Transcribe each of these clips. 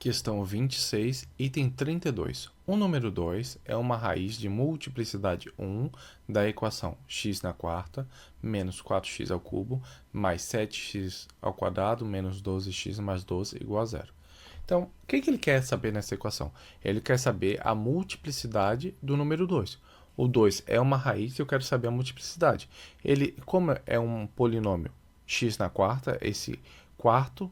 Questão 26, item 32. O número 2 é uma raiz de multiplicidade 1 da equação x na quarta menos 4x ao cubo mais 7x ao quadrado menos 12x mais 12 igual a zero. Então, o que ele quer saber nessa equação? Ele quer saber a multiplicidade do número 2. O 2 é uma raiz e eu quero saber a multiplicidade. Como é um polinômio x na quarta, esse 4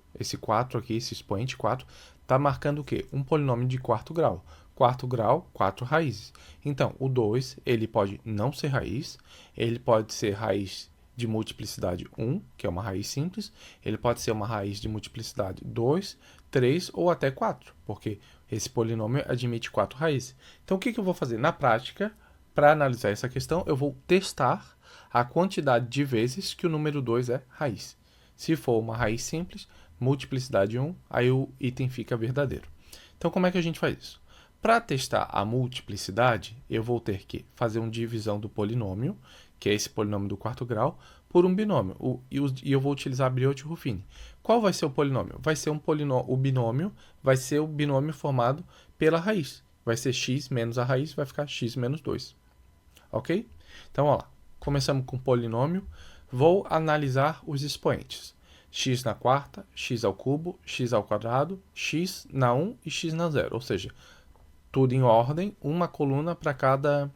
aqui, esse expoente 4, está marcando o quê? Um polinômio de quarto grau. Quarto grau, 4 raízes. Então, o 2, ele pode não ser raiz, ele pode ser raiz de multiplicidade 1, que é uma raiz simples, ele pode ser uma raiz de multiplicidade 2, 3 ou até 4, porque esse polinômio admite 4 raízes. Então, o que eu vou fazer? Na prática, para analisar essa questão, eu vou testar a quantidade de vezes que o número 2 é raiz. Se for uma raiz simples, multiplicidade 1, aí o item fica verdadeiro. Então, como é que a gente faz isso? Para testar a multiplicidade, eu vou ter que fazer uma divisão do polinômio, que é esse polinômio do quarto grau, por um binômio. E eu vou utilizar Briot-Ruffini. Qual vai ser o polinômio? Vai ser o binômio vai ser o binômio formado pela raiz. Vai ser x menos a raiz, vai ficar x menos 2. Ok? Então, olha lá. Começamos com o polinômio. Vou analisar os expoentes. X na quarta, x ao cubo, x ao quadrado, x na 1 e x na 0. Ou seja, tudo em ordem, uma coluna para cada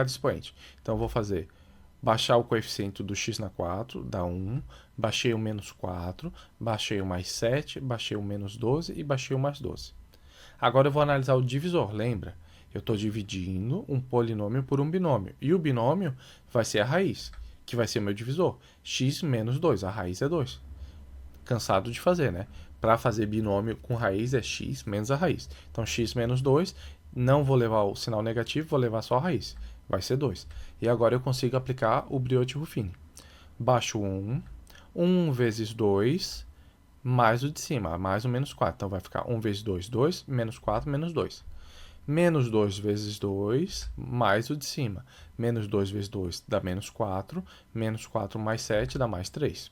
expoente. Então, eu vou fazer baixar o coeficiente do x na 4, dá 1, baixei o menos 4, baixei o mais 7, baixei o menos 12 e baixei o mais 12. Agora eu vou analisar o divisor, lembra? Eu estou dividindo um polinômio por um binômio. E o binômio vai ser a raiz, que vai ser o meu divisor. X menos 2, a raiz é 2. Cansado de fazer, né? Para fazer binômio com raiz é x menos a raiz. Então, x menos 2, não vou levar o sinal negativo, vou levar só a raiz. Vai ser 2. E agora eu consigo aplicar o Briot-Ruffini. Baixo 1, 1 vezes 2, mais o de cima, mais o menos 4. Então, vai ficar 1 vezes 2, 2, menos 4, menos 2. Menos 2 vezes 2, mais o de cima. Menos 2 vezes 2 dá menos 4. Menos 4 mais 7 dá mais 3.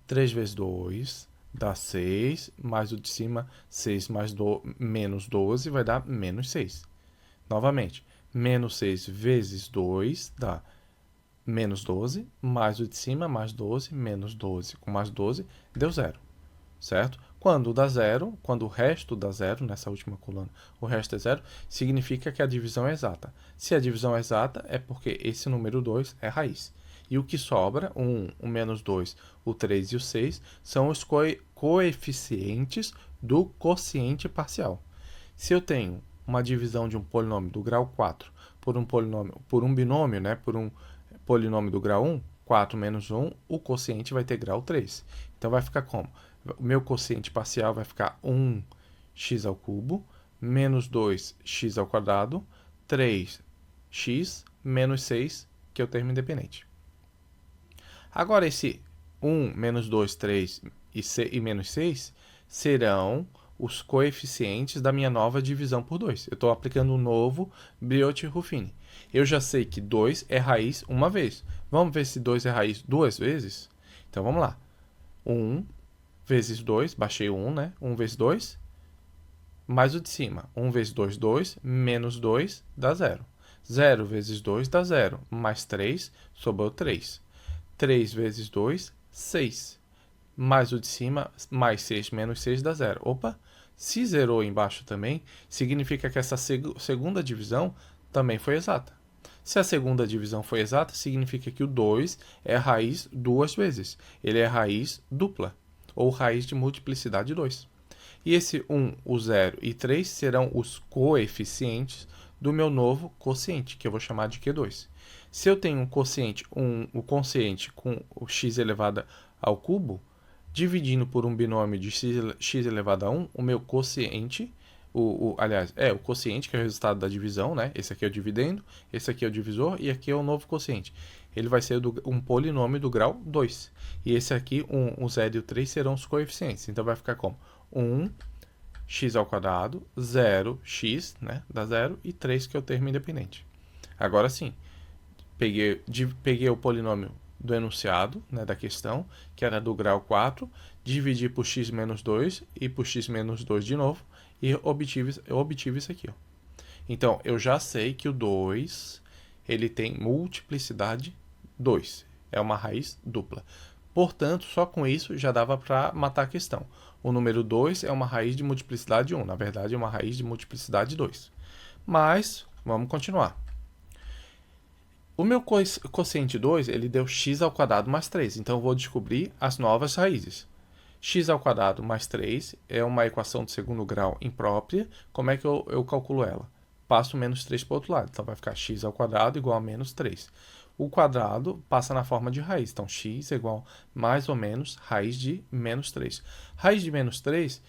3 vezes 2 dá 6. Mais o de cima, 6 mais menos 12 vai dar menos 6. Novamente, menos 6 vezes 2 dá menos 12. Mais o de cima, mais 12. Menos 12 com mais 12 deu 0. Certo? Quando dá zero, quando o resto dá zero, nessa última coluna, o resto é zero, significa que a divisão é exata. Se a divisão é exata, é porque esse número 2 é raiz. E o que sobra, o 1, o menos 2, o 3 e o 6, são os coeficientes do quociente parcial. Se eu tenho uma divisão de um polinômio do grau 4 por um binômio, né, por um polinômio do grau 1, 4 menos 1, o quociente vai ter grau 3. Então, vai ficar como? O meu quociente parcial vai ficar 1x ao cubo, menos 2x ao quadrado, 3x, menos 6, que é o termo independente. Agora, esse 1, menos 2, 3 e menos 6 serão os coeficientes da minha nova divisão por 2. Eu estou aplicando um novo Briot-Ruffini. Eu já sei que 2 é raiz uma vez. Vamos ver se 2 é raiz duas vezes? Então, vamos lá. 1 vezes 2, baixei o 1, né? 1 vezes 2, mais o de cima. 1 vezes 2, 2, menos 2 dá 0. 0 vezes 2 dá 0, mais 3, sobrou 3. 3 vezes 2, 6. Mais o de cima, mais 6, menos 6 dá 0. Opa, se zerou embaixo também, significa que essa segunda divisão também foi exata. Se a segunda divisão foi exata, significa que o 2 é raiz duas vezes. Ele é raiz dupla, ou raiz de multiplicidade 2. E esse 1, o 0 e 3 serão os coeficientes do meu novo quociente, que eu vou chamar de Q2. Se eu tenho um quociente, o quociente com o x elevado ao cubo, dividindo por um binômio de x elevado a 1, o meu quociente, aliás, o quociente, que é o resultado da divisão, né? Esse aqui é o dividendo, esse aqui é o divisor e aqui é o novo quociente. Ele vai ser um polinômio do grau 2. E esse aqui, o 0 e o 3, serão os coeficientes. Então, vai ficar como 1x ao quadrado, 0x, né? Dá 0, e 3, que é o termo independente. Agora sim, peguei o polinômio do enunciado, né, da questão, que era do grau 4, dividi por x menos 2 e por x menos 2 de novo, e obtive isso aqui. Ó. Então, eu já sei que o 2 ele tem multiplicidade 2. É uma raiz dupla. Portanto, só com isso já dava para matar a questão. O número 2 é uma raiz de multiplicidade 1. Na verdade, é uma raiz de multiplicidade 2. Mas, vamos continuar. O meu quociente 2, ele deu x ao quadrado mais 3. Então, eu vou descobrir as novas raízes. X ao quadrado mais 3 é uma equação de segundo grau imprópria. Como é que eu calculo ela? Passo menos 3 para o outro lado. Então, vai ficar x ao quadrado igual a menos 3. O quadrado passa na forma de raiz. Então, x é igual mais ou menos raiz de menos 3. Raiz de menos 3,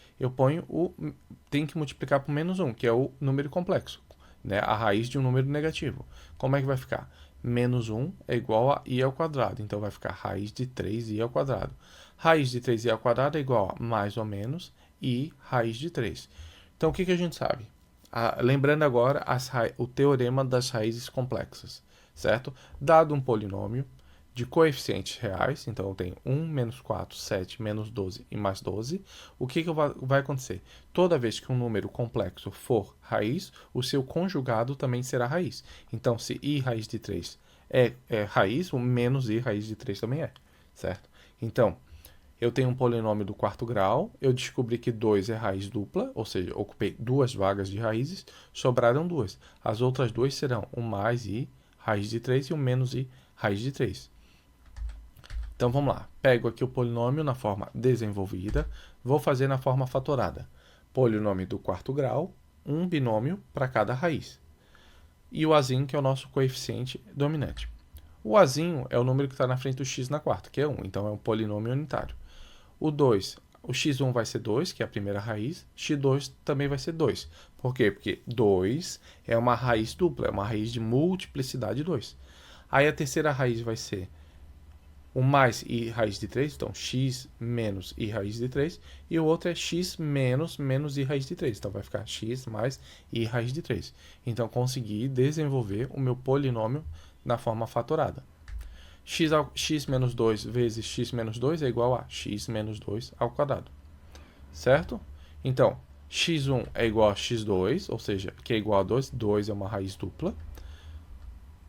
tenho que multiplicar por menos 1, que é o número complexo, né? A raiz de um número negativo. Como é que vai ficar? Menos 1 é igual a i ao quadrado. Então, vai ficar raiz de 3i ao quadrado. Raiz de 3i ao quadrado é igual a mais ou menos i raiz de 3. Então, o que a gente sabe? Lembrando agora o teorema das raízes complexas, certo? Dado um polinômio de coeficientes reais, então eu tenho 1, menos 4, 7, menos 12 e mais 12, o que vai acontecer? Toda vez que um número complexo for raiz, o seu conjugado também será raiz. Então, se i raiz de 3 é raiz, o menos i raiz de 3 também é, certo? Então, eu tenho um polinômio do quarto grau, eu descobri que 2 é raiz dupla, ou seja, ocupei duas vagas de raízes, sobraram duas. As outras duas serão o mais i raiz de 3 e o menos i raiz de 3. Então vamos lá, pego aqui o polinômio na forma desenvolvida, vou fazer na forma fatorada. Polinômio do quarto grau, um binômio para cada raiz. E o azinho, que é o nosso coeficiente dominante. O azinho é o número que está na frente do x na quarta, que é 1, então é um polinômio unitário. O 2, o x1 vai ser 2, que é a primeira raiz, x2 também vai ser 2. Por quê? Porque 2 é uma raiz dupla, é uma raiz de multiplicidade 2. Aí a terceira raiz vai ser o mais i raiz de 3, então x menos i raiz de 3, e o outro é x menos i raiz de 3, então vai ficar x mais i raiz de 3. Então consegui desenvolver o meu polinômio na forma fatorada. X menos 2 vezes x menos 2 é igual a x menos 2 ao quadrado, certo? Então, x1 é igual a x2, ou seja, que é igual a 2, 2 é uma raiz dupla,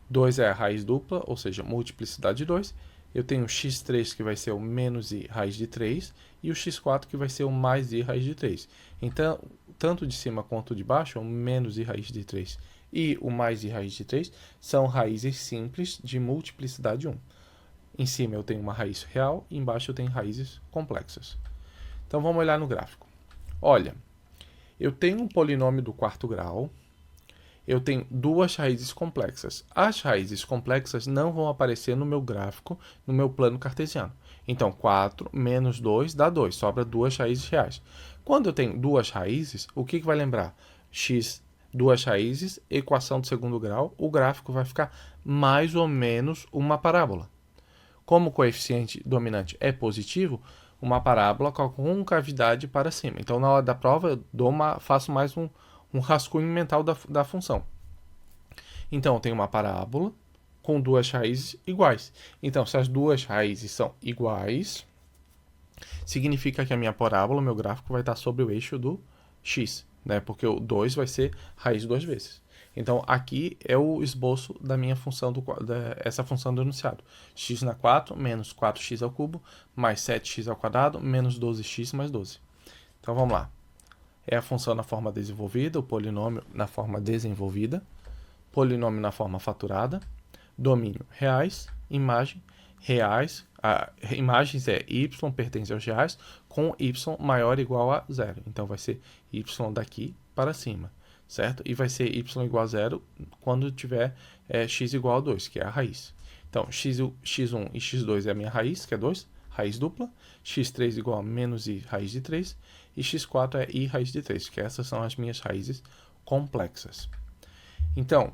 2 é a raiz dupla, ou seja, multiplicidade de 2, eu tenho x3 que vai ser o menos i raiz de 3 e o x4 que vai ser o mais i raiz de 3. Então, tanto de cima quanto de baixo, o menos i raiz de 3 e o mais i raiz de 3 são raízes simples de multiplicidade 1. Em cima eu tenho uma raiz real e embaixo eu tenho raízes complexas. Então vamos olhar no gráfico. Olha, eu tenho um polinômio do quarto grau, eu tenho duas raízes complexas. As raízes complexas não vão aparecer no meu gráfico, no meu plano cartesiano. Então, 4 menos 2 dá 2, sobra duas raízes reais. Quando eu tenho duas raízes, o que vai lembrar? X, duas raízes, equação de segundo grau, o gráfico vai ficar mais ou menos uma parábola. Como o coeficiente dominante é positivo, uma parábola com concavidade para cima. Então, na hora da prova, eu faço mais um rascunho mental da função. Então, eu tenho uma parábola com duas raízes iguais. Então, se as duas raízes são iguais, significa que a minha parábola, meu gráfico, vai estar sobre o eixo do x, né? Porque o 2 vai ser raiz duas vezes. Então, aqui é o esboço da minha função, essa função do enunciado. X na 4 menos 4x ao cubo mais 7x ao quadrado menos 12x mais 12. Então, vamos lá. É a função na forma desenvolvida, o polinômio na forma desenvolvida, polinômio na forma fatorada, domínio reais, imagem reais, imagens é y pertence aos reais, com y maior ou igual a zero. Então, vai ser y daqui para cima, certo? E vai ser y igual a zero quando tiver x igual a 2, que é a raiz. Então, x1 e x2 é a minha raiz, que é 2, raiz dupla, x3 igual a menos i raiz de 3, e x4 é i raiz de 3, que essas são as minhas raízes complexas. Então,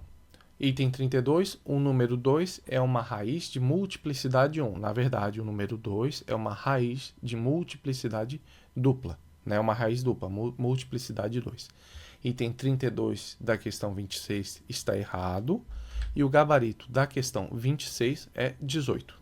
item 32, o número 2 é uma raiz de multiplicidade 1. Na verdade, o número 2 é uma raiz de multiplicidade dupla, né? Uma raiz dupla, multiplicidade 2. Item 32 da questão 26 está errado, e o gabarito da questão 26 é 18.